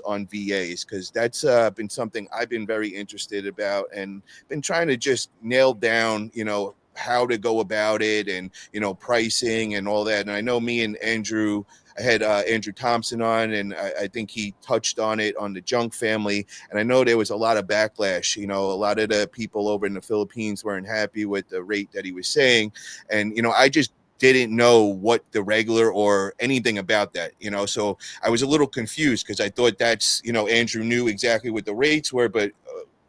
on VAs, because that's been something I've been very interested about and been trying to just nail down, how to go about it and, pricing and all that. And I know me and Andrew, I had Andrew Thompson on, and I think he touched on it on the Junk family. And I know there was a lot of backlash. A lot of the people over in the Philippines weren't happy with the rate that he was saying. And, I just didn't know what the regular or anything about that, so I was a little confused because I thought that's, Andrew knew exactly what the rates were, but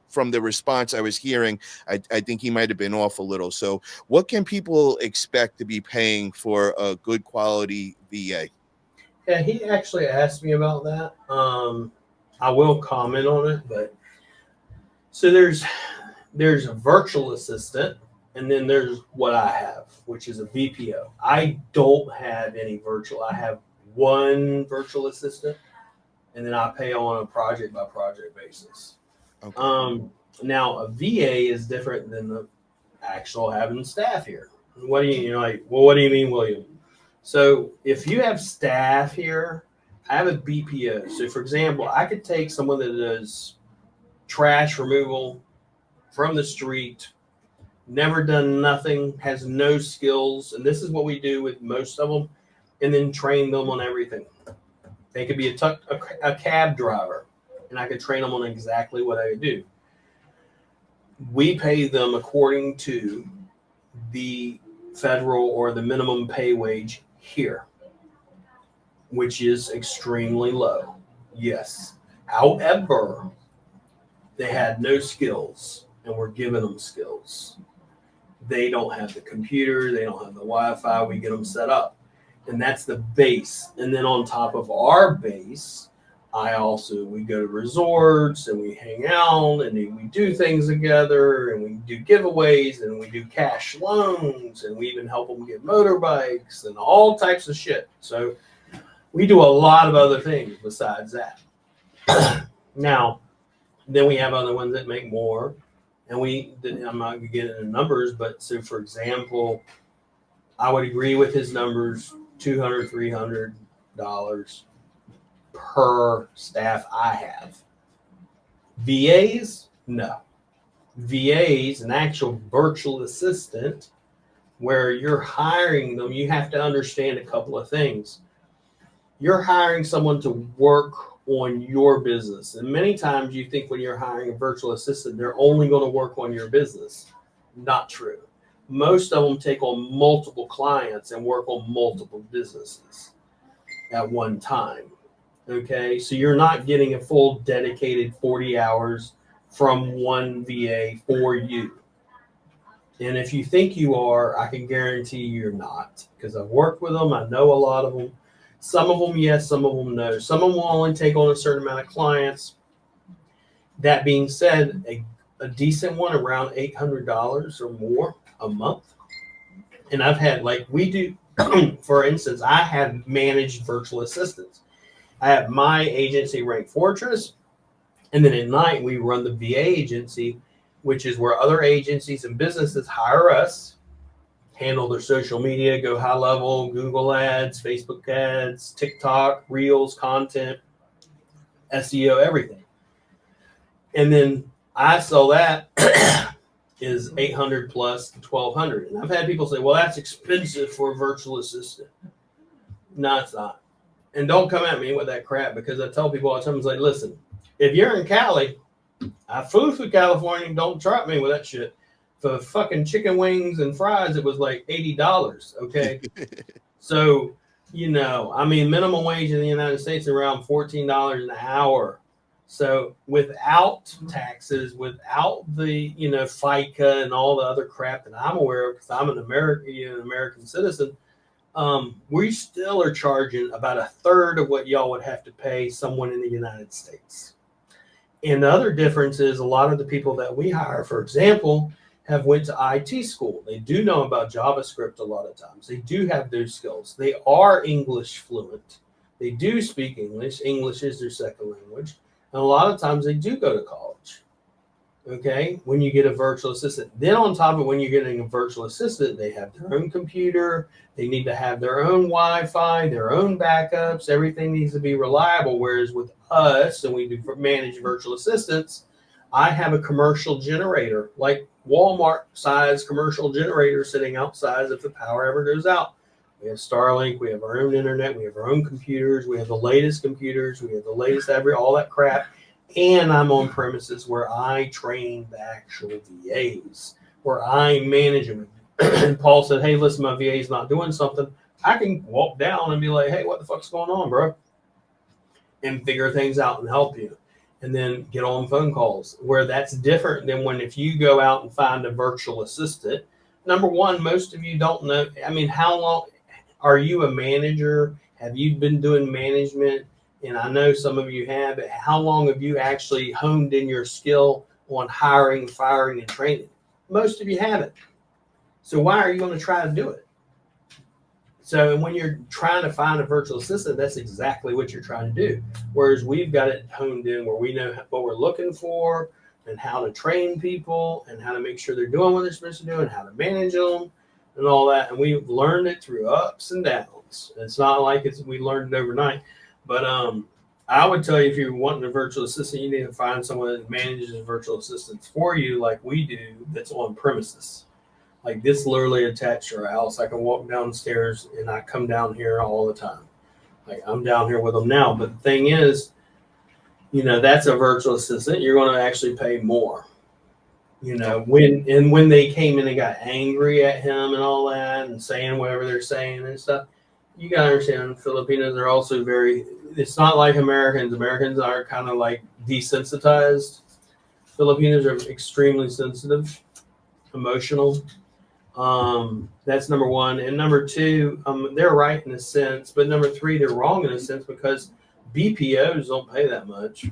from the response I was hearing, I think he might have been off a little. So what can people expect to be paying for a good quality VA? Yeah, he actually asked me about that. I will comment on it, but so there's a virtual assistant, and then there's what I have, which is a VPO. I don't have any virtual. I have one virtual assistant, and then I pay on a project by project basis. Okay. Now a VA is different than the actual having staff here. What do you like? Well, what do you mean, William? So if you have staff here, I have a BPO. So for example, I could take someone that does trash removal from the street, never done nothing, has no skills, and this is what we do with most of them, and then train them on everything. They could be a cab driver, and I could train them on exactly what I do. We pay them according to the federal or the minimum pay wage here, which is extremely low. Yes. However, they had no skills, and we're giving them skills. They don't have the computer, they don't have the Wi-Fi. We get them set up, and that's the base. And then on top of our base, we go to resorts and we hang out and we do things together and we do giveaways and we do cash loans and we even help them get motorbikes and all types of shit. So we do a lot of other things besides that. Now, then we have other ones that make more, and I'm not going to get into numbers, but so for example, I would agree with his numbers, $200, $300 per staff I have. VAs, no. VAs, an actual virtual assistant, where you're hiring them, you have to understand a couple of things. You're hiring someone to work on your business. And many times you think when you're hiring a virtual assistant, they're only going to work on your business. Not true. Most of them take on multiple clients and work on multiple businesses at one time. Okay, so you're not getting a full dedicated 40 hours from one VA for you. And if you think you are, I can guarantee you're not, because I've worked with them. I know a lot of them. Some of them, yes, some of them, no. Some of them will only take on a certain amount of clients. That being said, a decent one around $800 or more a month. And I've had, like we do, for instance, I have managed virtual assistants. I have my agency, Rank Fortress, and then at night we run the VA agency, which is where other agencies and businesses hire us, handle their social media, go high level, Google ads, Facebook ads, TikTok, Reels, content, SEO, everything. And then I sell that is $800 plus $1,200. And I've had people say, well, that's expensive for a virtual assistant. No, it's not. And don't come at me with that crap, because I tell people all the time, it's like, listen, if you're in Cali, I flew through California, don't trap me with that shit. For fucking chicken wings and fries, it was like $80, okay? So, minimum wage in the United States is around $14 an hour. So without taxes, without the, FICA and all the other crap that I'm aware of, because I'm an American citizen, we still are charging about a third of what y'all would have to pay someone in the United States. And the other difference is a lot of the people that we hire, for example, have went to IT school. They do know about JavaScript a lot of times. They do have those skills. They are English fluent. They do speak English. English is their second language. And a lot of times they do go to college. Okay, when you get a virtual assistant. Then on top of when you're getting a virtual assistant, they have their own computer. They need to have their own Wi-Fi, their own backups. Everything needs to be reliable. Whereas with us, and we do manage virtual assistants, I have a commercial generator, like Walmart size commercial generator sitting outside if the power ever goes out. We have Starlink, we have our own internet, we have our own computers, we have the latest computers, we have the latest all that crap. And I'm on premises where I train the actual VAs, where I manage them. And Paul said, hey, listen, my VA is not doing something. I can walk down and be like, hey, what the fuck's going on, bro? And figure things out and help you. And then get on phone calls, where that's different than when if you go out and find a virtual assistant. Number one, most of you don't know. I mean, how long are you a manager? Have you been doing management? And I know some of you have, but how long have you actually honed in your skill on hiring, firing, and training? Most of you haven't. So why are you going to try to do it? So, and when you're trying to find a virtual assistant, that's exactly what you're trying to do. Whereas we've got it honed in where we know what we're looking for and how to train people and how to make sure they're doing what they're supposed to do and how to manage them and all that. And we've learned it through ups and downs. It's not like we learned it overnight. But I would tell you, if you're wanting a virtual assistant, you need to find someone that manages virtual assistants for you like we do that's on premises. Like this literally attached to our house. I can walk downstairs and I come down here all the time. Like I'm down here with them now. But the thing is, you know, that's a virtual assistant. You're going to actually pay more. You know, when they came in and got angry at him and all that and saying whatever they're saying and stuff, you got to understand Filipinos are also it's not like Americans. Americans are kind of like desensitized. Filipinos are extremely sensitive, emotional. That's number one. And number two, they're right in a sense, but number three, they're wrong in a sense because BPOs don't pay that much.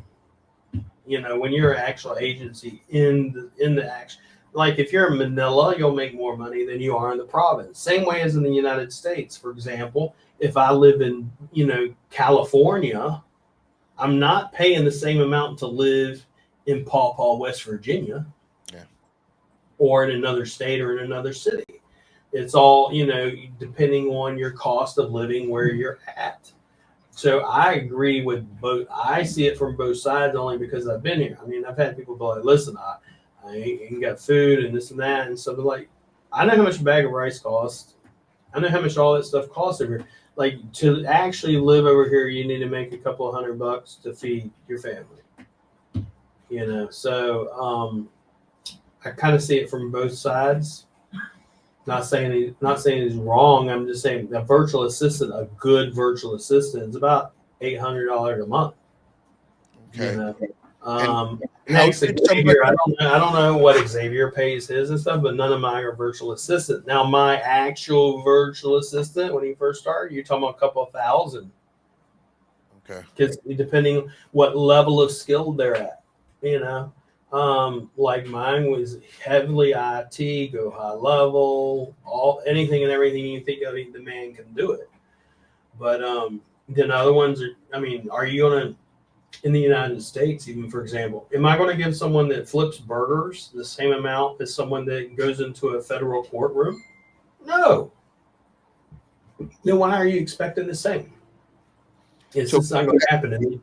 You know, when you're an actual agency in the action, like if you're in Manila, you'll make more money than you are in the province. Same way as in the United States. For example, if I live in, you know, California, I'm not paying the same amount to live in Paw Paw, West Virginia. Or in another state or in another city. It's all, you know, depending on your cost of living where you're at. So I agree with both. I see it from both sides only because I've been here. I mean, I've had people be like, listen, I ain't got food and this and that. And so they're like, I know how much a bag of rice costs. I know how much all that stuff costs over here. Like to actually live over here, you need to make a couple of $100 to feed your family. You know, so I kind of see it from both sides. Not saying he's wrong. I'm just saying a virtual assistant, a good virtual assistant, is about $800 a month. Okay. You know? Next, Xavier, I don't know what Xavier pays his and stuff, but none of mine are virtual assistant. Now, my actual virtual assistant, when he first started, you're talking about a couple of thousand. Okay. Because depending what level of skill they're at, you know. Like mine was heavily IT, go high level, anything and everything you think of, the man can do it. But then other ones are, I mean, are you going to, in the United States, even for example, am I going to give someone that flips burgers the same amount as someone that goes into a federal courtroom? No. Then why are you expecting the same? It's just not going to happen.